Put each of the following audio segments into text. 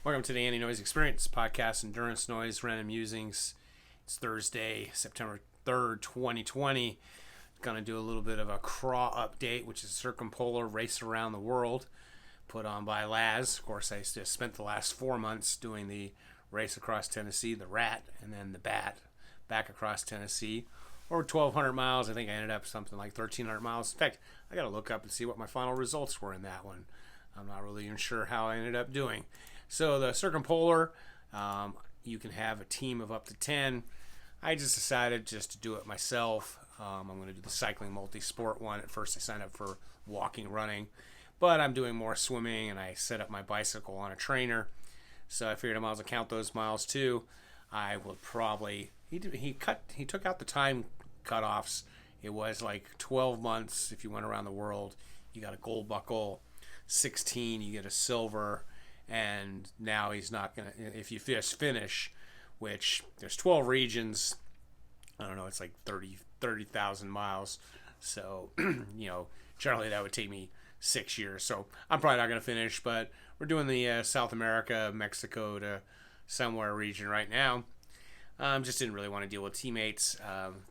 Welcome to the Andy Noise Experience podcast, Endurance Noise, Random Musings. It's Thursday, September 3rd, 2020. Going to do a little bit of a CRAW update, which is Circumpolar Race Around the World, put on by Laz. Of course, I just spent the last 4 months doing the race across Tennessee, the Rat, and then the Bat, back across Tennessee. Over 1,200 miles. I think I ended up something like 1,300 miles. In fact, I got to look up and see what my final results were in that one. I'm not really even sure how I ended up doing. So the Circumpolar, you can have a team of up to 10. I just decided just to do it myself. I'm going to do the cycling Multisport one. At first I signed up for walking, running, but I'm doing more swimming, and I set up my bicycle on a trainer. So I figured I might as well count those miles too. I will probably, he took out the time cutoffs. It was like 12 months if you went around the world. You got a gold buckle. 16 you get a silver, and now he's not gonna, if you just finish, which there's 12 regions, I don't know, it's like 30,000 miles, so generally that would take me 6 years, so I'm probably not gonna finish, but we're doing the South America, Mexico to somewhere region right now. Just didn't really want to deal with teammates.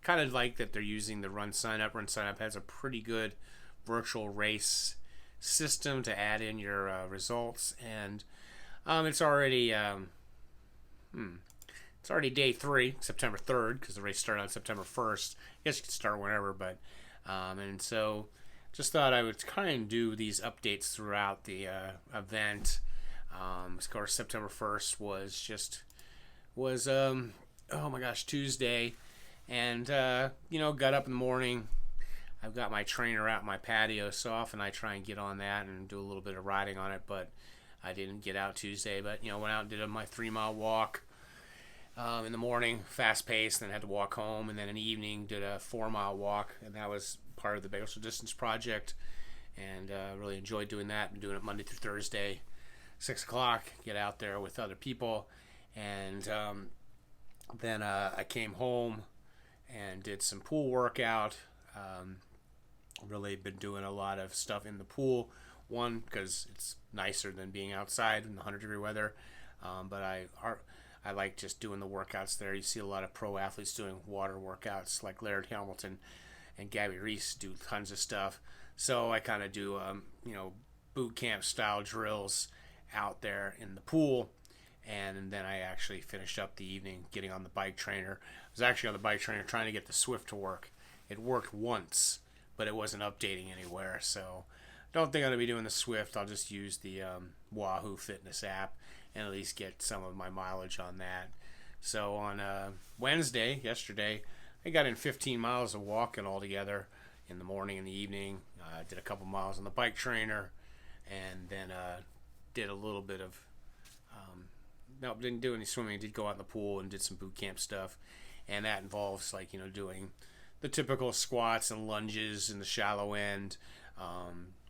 Kind of like that they're using the Run Sign Up. Run Sign Up has a pretty good virtual race system to add in your results, and it's already day 3, September 3rd, because the race started on September 1st. I guess you could start whenever, but and so just thought I would kind of do these updates throughout the event. Of course, September 1st was oh my gosh, Tuesday, and got up in the morning. I've got my trainer out in my patio, so often I try and get on that and do a little bit of riding on it, but I didn't get out Tuesday. But, went out and did my 3-mile walk in the morning, fast-paced, then had to walk home, and then in the evening did a 4-mile walk, and that was part of the Bagel Distance Project, and really enjoyed doing that. Been doing it Monday through Thursday, 6 o'clock, get out there with other people, and then I came home and did some pool workout. Really been doing a lot of stuff in the pool. One, because it's nicer than being outside in the 100-degree weather. But I like just doing the workouts there. You see a lot of pro athletes doing water workouts, like Laird Hamilton and Gabby Reese do tons of stuff. So I kind of do boot camp style drills out there in the pool. And then I actually finished up the evening getting on the bike trainer. I was actually on the bike trainer trying to get the Swift to work. It worked once, but it wasn't updating anywhere. So don't think I'm going to be doing the Swift. I'll just use the Wahoo Fitness app and at least get some of my mileage on that. So on Wednesday, yesterday, I got in 15 miles of walking altogether in the morning and the evening. Did a couple miles on the bike trainer, and then did a little bit of no, didn't do any swimming. Did go out in the pool and did some boot camp stuff, and that involves doing the typical squats and lunges in the shallow end,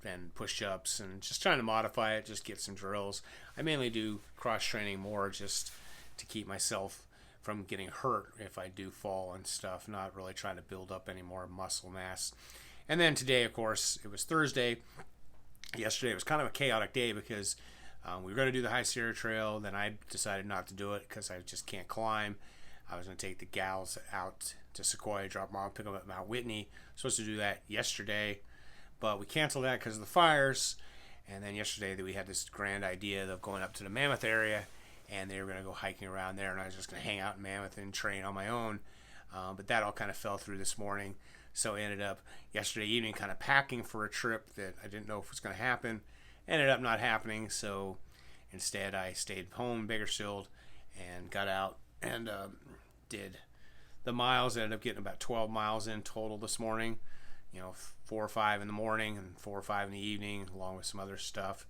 and push-ups, and just trying to modify it, just get some drills. I mainly do cross-training more just to keep myself from getting hurt if I do fall and stuff, not really trying to build up any more muscle mass. And then today, of course, it was Thursday. Yesterday was kind of a chaotic day because we were going to do the High Sierra Trail, then I decided not to do it because I just can't climb. I was going to take the gals out to Sequoia, drop them off, pick them up at Mount Whitney. Supposed to do that yesterday, but we canceled that because of the fires. And then yesterday we had this grand idea of going up to the Mammoth area, and they were going to go hiking around there, and I was just going to hang out in Mammoth and train on my own. But that all kind of fell through this morning. So I ended up yesterday evening kind of packing for a trip that I didn't know if it was going to happen. Ended up not happening, so instead I stayed home in Bakersfield and got out and did the miles. Ended up getting about 12 miles in total this morning. 4 or 5 in the morning and 4 or 5 in the evening, along with some other stuff.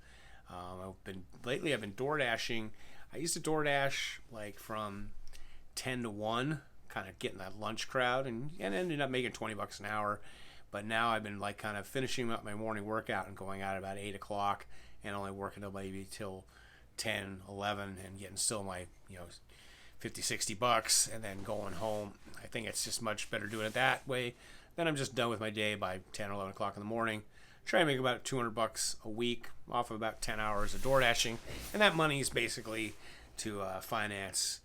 I've been door dashing. I used to door dash like from 10 to 1, kind of getting that lunch crowd, and ended up making $20 an hour. But now I've been kind of finishing up my morning workout and going out at about 8 o'clock and only working till maybe till 10, 11, and getting still my $50-$60 and then going home. I think it's just much better doing it that way. Then I'm just done with my day by 10 or 11 o'clock in the morning. try to make about $200 a week off of about 10 hours of door dashing, and that money is basically to finance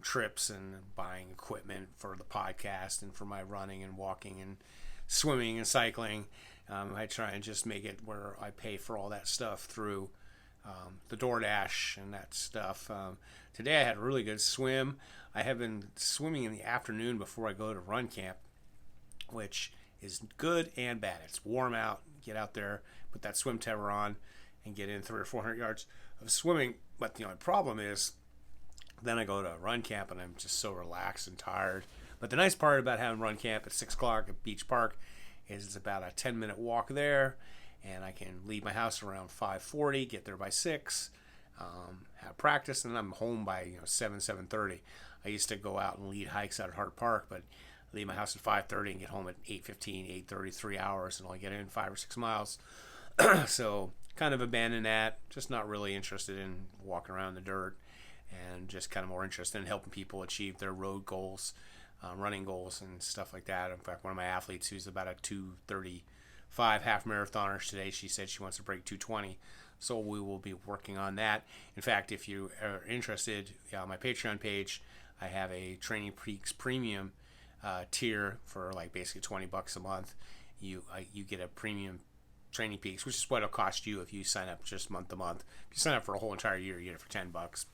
trips and buying equipment for the podcast and for my running and walking and swimming and cycling. I try and just make it where I pay for all that stuff through the DoorDash and that stuff. Today I had a really good swim. I have been swimming in the afternoon before I go to run camp, which is good and bad. It's warm out. Get out there, put that swim tether on, and get in 300 or 400 yards of swimming. But the only problem is then I go to run camp and I'm just so relaxed and tired. But the nice part about having run camp at 6 o'clock at Beach Park is it's about a 10-minute walk there, and I can leave my house around 5:40, get there by 6, have practice, and I'm home by 7:30. I used to go out and lead hikes out at Hart Park, but leave my house at 5:30 and get home at 8:15, 8:30, 3 hours, and only get in 5 or 6 miles. So kind of abandoned that. Just not really interested in walking around the dirt, and just kind of more interested in helping people achieve their road goals, running goals, and stuff like that. In fact, one of my athletes who's about a 2:35 half marathoner today, she said she wants to break 2:20. So we will be working on that. In fact, if you are interested, on my Patreon page, I have a Training Peaks Premium tier for like basically $20 a month. You get a premium Training Peaks, which is what it'll cost you if you sign up just month to month. If you sign up for a whole entire year, you get it for $10.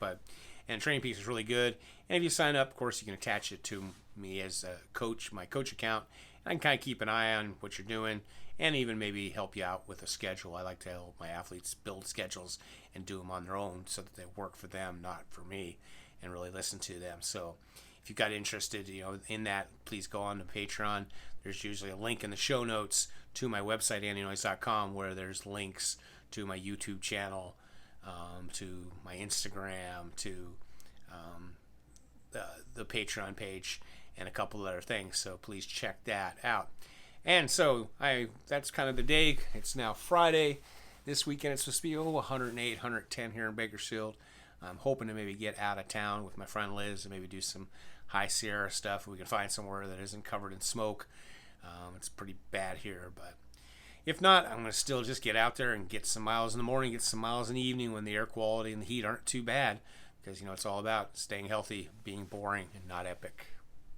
And Training Peaks is really good. And if you sign up, of course, you can attach it to me as a coach, my coach account. And I can kind of keep an eye on what you're doing and even maybe help you out with a schedule. I like to help my athletes build schedules and do them on their own so that they work for them, not for me, and really listen to them. So if you got interested, in that, please go on to Patreon. There's usually a link in the show notes to my website, andynoise.com, where there's links to my YouTube channel, to my Instagram, to the Patreon page, and a couple of other things. So please check that out. And so that's kind of the day. It's now Friday. This weekend it's supposed to be 108, 110 here in Bakersfield. I'm hoping to maybe get out of town with my friend Liz and maybe do some High Sierra stuff. We can find somewhere that isn't covered in smoke. It's pretty bad here, but if not, I'm going to still just get out there and get some miles in the morning, get some miles in the evening when the air quality and the heat aren't too bad, because it's all about staying healthy, being boring, and not epic.